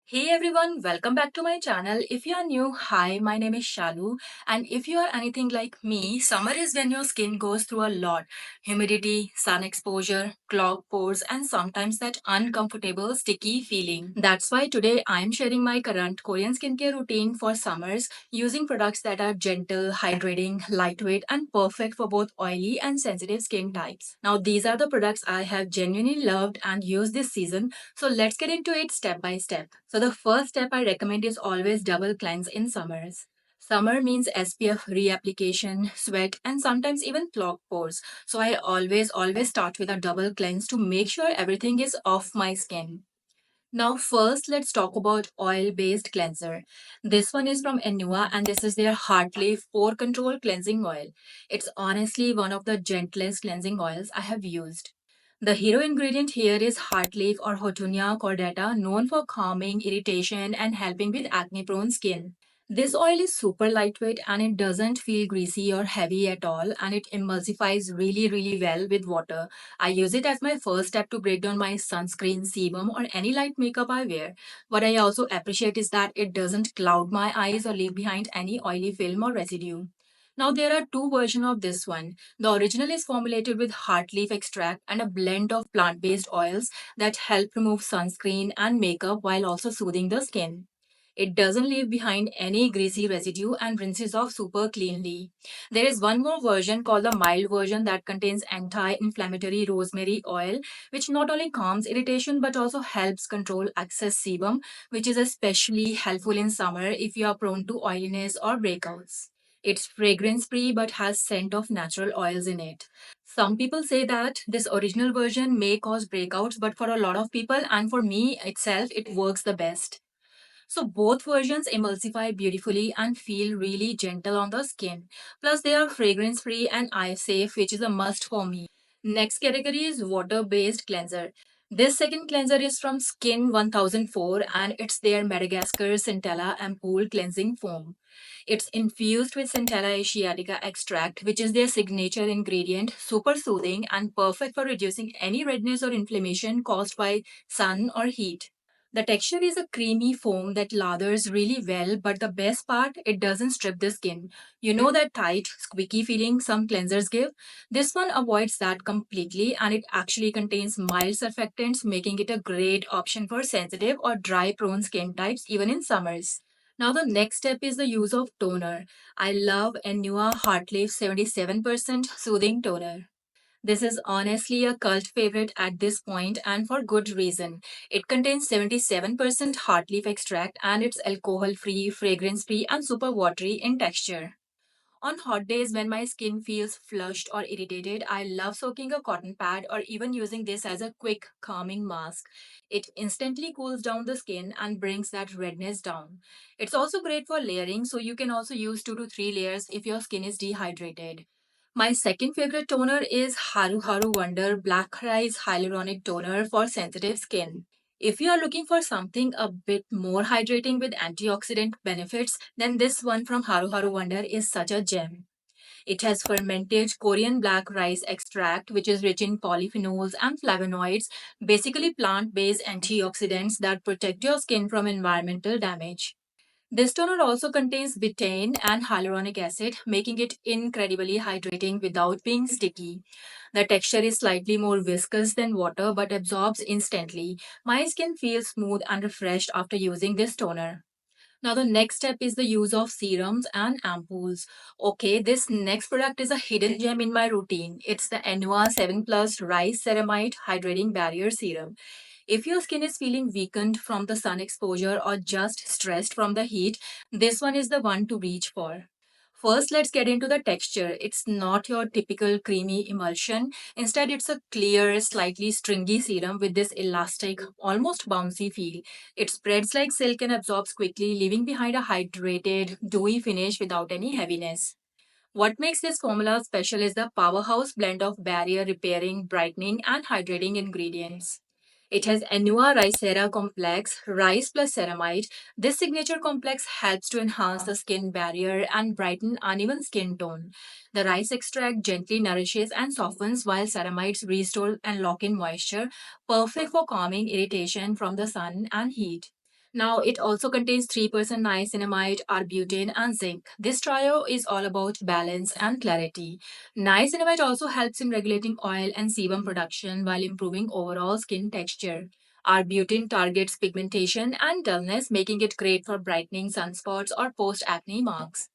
Hey everyone, welcome back to my channel. If you are new, hi, my name is Shalu, and if you are anything like me, summer is when your skin goes through a lot. Humidity, sun exposure, clogged pores, and sometimes that uncomfortable sticky feeling. That's why today I am sharing my current Korean skincare routine for summers using products that are gentle, hydrating, lightweight, and perfect for both oily and sensitive skin types. Now, these are the products I have genuinely loved and used this season, so let's get into it step by step. So the first step I recommend is always double cleanse in summers. Summer means SPF reapplication, sweat, and sometimes even clogged pores. So I always start with a double cleanse to make sure everything is off my skin. Now first let's talk about oil-based cleanser. This one is from Anua and this is their Heartleaf Pore Control Cleansing Oil. It's honestly one of the gentlest cleansing oils I have used. The hero ingredient here is Heartleaf or Hotunia cordata, known for calming, irritation, and helping with acne-prone skin. This oil is super lightweight and it doesn't feel greasy or heavy at all, and it emulsifies really well with water. I use it as my first step to break down my sunscreen, sebum, or any light makeup I wear. What I also appreciate is that it doesn't cloud my eyes or leave behind any oily film or residue. Now there are two versions of this one. The original is formulated with heart leaf extract and a blend of plant-based oils that help remove sunscreen and makeup while also soothing the skin. It doesn't leave behind any greasy residue and rinses off super cleanly. There is one more version called the mild version that contains anti-inflammatory rosemary oil, which not only calms irritation but also helps control excess sebum, which is especially helpful in summer if you are prone to oiliness or breakouts. It's fragrance free but has scent of natural oils in it. Some people say that this original version may cause breakouts, but for a lot of people and for me itself, it works the best. So both versions emulsify beautifully and feel really gentle on the skin. Plus they are fragrance free and eye safe, which is a must for me. Next category is water based cleanser. This second cleanser is from Skin1004 and it's their Madagascar Centella Ampoule cleansing foam. It's infused with Centella asiatica extract, which is their signature ingredient, super soothing and perfect for reducing any redness or inflammation caused by sun or heat. The texture is a creamy foam that lathers really well, but the best part, it doesn't strip the skin. You know that tight, squeaky feeling some cleansers give? This one avoids that completely and it actually contains mild surfactants, making it a great option for sensitive or dry prone skin types even in summers. Now the next step is the use of toner. I love Anua Heartleaf 77% Soothing Toner. This is honestly a cult favorite at this point and for good reason. It contains 77% heart leaf extract and it's alcohol free, fragrance free, and super watery in texture. On hot days when my skin feels flushed or irritated, I love soaking a cotton pad or even using this as a quick calming mask. It instantly cools down the skin and brings that redness down. It's also great for layering, so you can also use 2 to 3 layers if your skin is dehydrated. My second favorite toner is Haruharu Wonder Black Rice Hyaluronic Toner for sensitive skin. If you are looking for something a bit more hydrating with antioxidant benefits, then this one from Haruharu Wonder is such a gem. It has fermented Korean black rice extract, which is rich in polyphenols and flavonoids, basically plant based antioxidants that protect your skin from environmental damage. This toner also contains betaine and hyaluronic acid, making it incredibly hydrating without being sticky. The texture is slightly more viscous than water but absorbs instantly. My skin feels smooth and refreshed after using this toner. Now, the next step is the use of serums and ampoules. Okay, this next product is a hidden gem in my routine. It's the Anua 7 Plus Rice Ceramide Hydrating Barrier Serum. If your skin is feeling weakened from the sun exposure or just stressed from the heat, this one is the one to reach for. First, let's get into the texture. It's not your typical creamy emulsion. Instead, it's a clear, slightly stringy serum with this elastic, almost bouncy feel. It spreads like silk and absorbs quickly, leaving behind a hydrated, dewy finish without any heaviness. What makes this formula special is the powerhouse blend of barrier repairing, brightening, and hydrating ingredients. It has Anua ricera complex, rice plus ceramide. This signature complex helps to enhance the skin barrier and brighten uneven skin tone. The rice extract gently nourishes and softens while ceramides restore and lock in moisture, perfect for calming irritation from the sun and heat. Now, it also contains 3% niacinamide, arbutin, and zinc. This trio is all about balance and clarity. Niacinamide also helps in regulating oil and sebum production while improving overall skin texture. Arbutin targets pigmentation and dullness, making it great for brightening sunspots or post acne marks.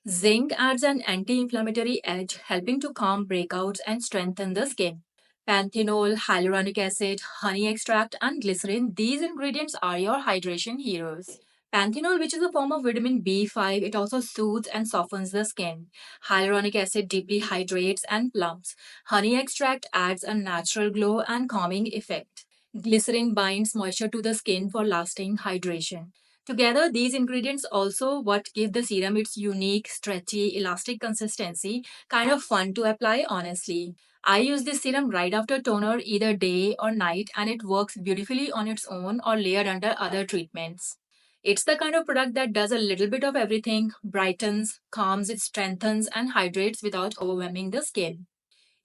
Zinc adds an anti inflammatory edge, helping to calm breakouts and strengthen the skin. Panthenol, hyaluronic acid, honey extract, and glycerin, these ingredients are your hydration heroes. Panthenol, which is a form of vitamin B5, it also soothes and softens the skin. Hyaluronic acid deeply hydrates and plumps. Honey extract adds a natural glow and calming effect. Glycerin binds moisture to the skin for lasting hydration. Together, these ingredients also what give the serum its unique, stretchy, elastic consistency, kind of fun to apply honestly. I use this serum right after toner either day or night and it works beautifully on its own or layered under other treatments. It's the kind of product that does a little bit of everything, brightens, calms, it strengthens and hydrates without overwhelming the skin.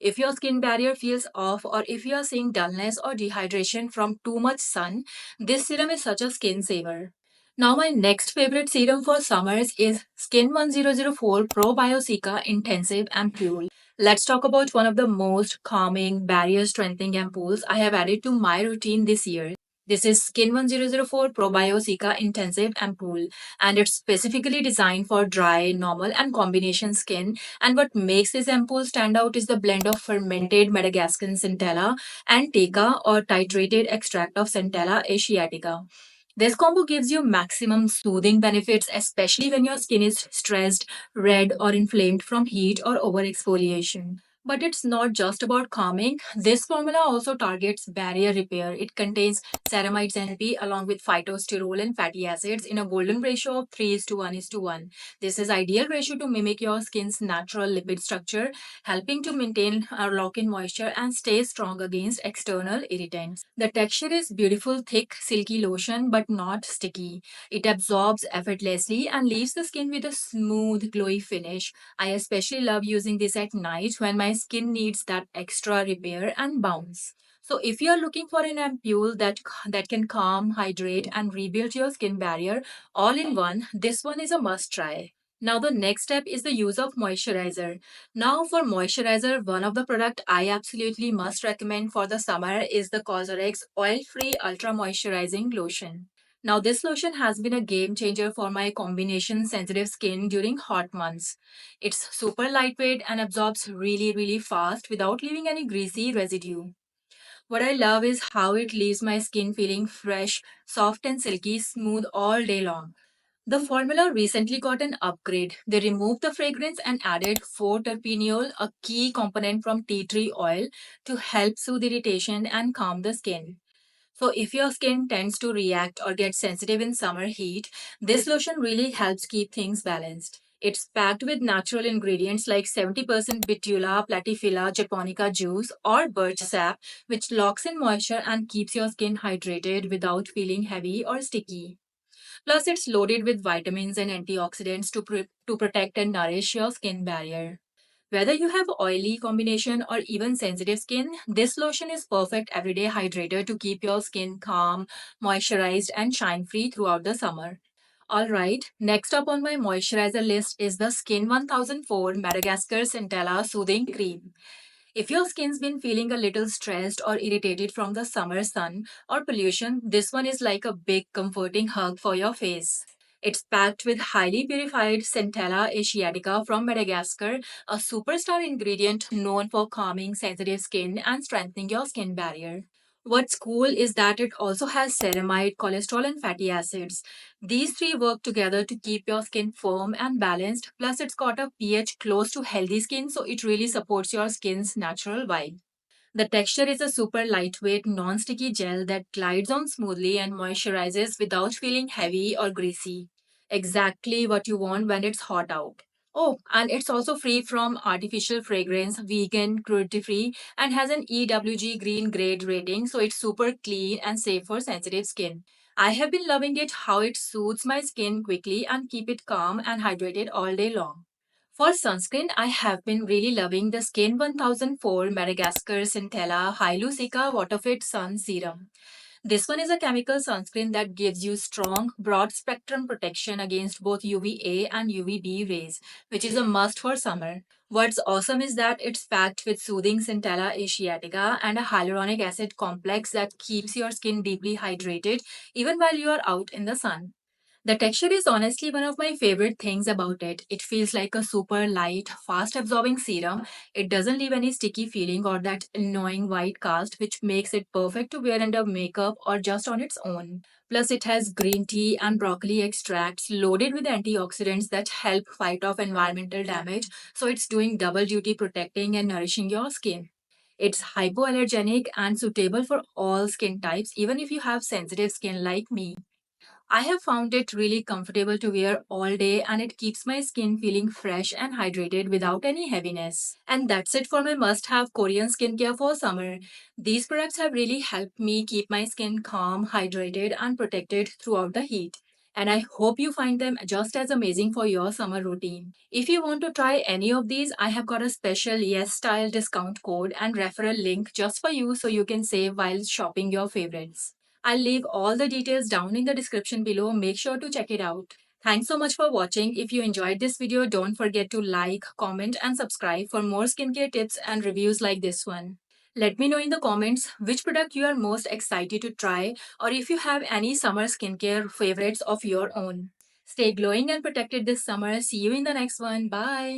If your skin barrier feels off or if you are seeing dullness or dehydration from too much sun, this serum is such a skin saver. Now my next favorite serum for summers is Skin1004 Probio-Cica Intensive Ampoule. Let's talk about one of the most calming, barrier strengthening ampoules I have added to my routine this year. This is Skin1004 Probio-Cica Intensive Ampoule and it's specifically designed for dry, normal and combination skin, and what makes this ampoule stand out is the blend of fermented Madagascan centella and teca or titrated extract of Centella asiatica. This combo gives you maximum soothing benefits, especially when your skin is stressed, red, or inflamed from heat or overexfoliation. But it's not just about calming. This formula also targets barrier repair. It contains ceramide-rich along with phytosterol and fatty acids in a golden ratio of 3 is to 1 is to 1. This is ideal ratio to mimic your skin's natural lipid structure, helping to maintain or lock in moisture and stay strong against external irritants. The texture is beautiful, thick, silky lotion but not sticky. It absorbs effortlessly and leaves the skin with a smooth, glowy finish. I especially love using this at night when my skin needs that extra repair and bounce. So if you are looking for an ampule that can calm, hydrate and rebuild your skin barrier all in one, this one is a must try. Now the next step is the use of moisturizer. Now for moisturizer, one of the product I absolutely must recommend for the summer is the COSRX oil-free ultra moisturizing lotion. Now this lotion has been a game changer for my combination sensitive skin during hot months. It's super lightweight and absorbs really fast without leaving any greasy residue. What I love is how it leaves my skin feeling fresh, soft and silky smooth all day long. The formula recently got an upgrade. They removed the fragrance and added 4-terpeneol, a key component from tea tree oil, to help soothe irritation and calm the skin. So, if your skin tends to react or get sensitive in summer heat, this lotion really helps keep things balanced. It's packed with natural ingredients like 70% Betula, Platyphila, Japonica juice, or birch sap, which locks in moisture and keeps your skin hydrated without feeling heavy or sticky. Plus, it's loaded with vitamins and antioxidants to protect and nourish your skin barrier. Whether you have oily combination or even sensitive skin, this lotion is perfect everyday hydrator to keep your skin calm, moisturized, and shine free throughout the summer. Alright, next up on my moisturizer list is the Skin 1004 Madagascar Centella Soothing Cream. If your skin's been feeling a little stressed or irritated from the summer sun or pollution, this one is like a big comforting hug for your face. It's packed with highly purified Centella asiatica from Madagascar, a superstar ingredient known for calming sensitive skin and strengthening your skin barrier. What's cool is that it also has ceramide, cholesterol, and fatty acids. These three work together to keep your skin firm and balanced. Plus, it's got a pH close to healthy skin, so it really supports your skin's natural vibe. The texture is a super lightweight, non sticky gel that glides on smoothly and moisturizes without feeling heavy or greasy. Exactly what you want when it's hot out. Oh, and it's also free from artificial fragrance, vegan, cruelty free, and has an EWG green grade rating, so it's super clean and safe for sensitive skin. I have been loving it how it soothes my skin quickly and keep it calm and hydrated all day long. For sunscreen, I have been really loving the Skin 1004 Madagascar Centella Hylucica Waterfit Sun Serum. This one is a chemical sunscreen that gives you strong, broad spectrum protection against both UVA and UVB rays, which is a must for summer. What's awesome is that it's packed with soothing Centella asiatica and a hyaluronic acid complex that keeps your skin deeply hydrated even while you are out in the sun. The texture is honestly one of my favorite things about it. It feels like a super light, fast absorbing serum. It doesn't leave any sticky feeling or that annoying white cast, which makes it perfect to wear under makeup or just on its own. Plus, it has green tea and broccoli extracts loaded with antioxidants that help fight off environmental damage, so it's doing double duty protecting and nourishing your skin. It's hypoallergenic and suitable for all skin types, even if you have sensitive skin like me. I have found it really comfortable to wear all day and it keeps my skin feeling fresh and hydrated without any heaviness. And that's it for my must have Korean skincare for summer. These products have really helped me keep my skin calm, hydrated, and protected throughout the heat. And I hope you find them just as amazing for your summer routine. If you want to try any of these, I have got a special Yes Style discount code and referral link just for you so you can save while shopping your favorites. I'll leave all the details down in the description below. Make sure to check it out. Thanks so much for watching. If you enjoyed this video, don't forget to like, comment, and subscribe for more skincare tips and reviews like this one. Let me know in the comments which product you are most excited to try or if you have any summer skincare favorites of your own. Stay glowing and protected this summer. See you in the next one. Bye.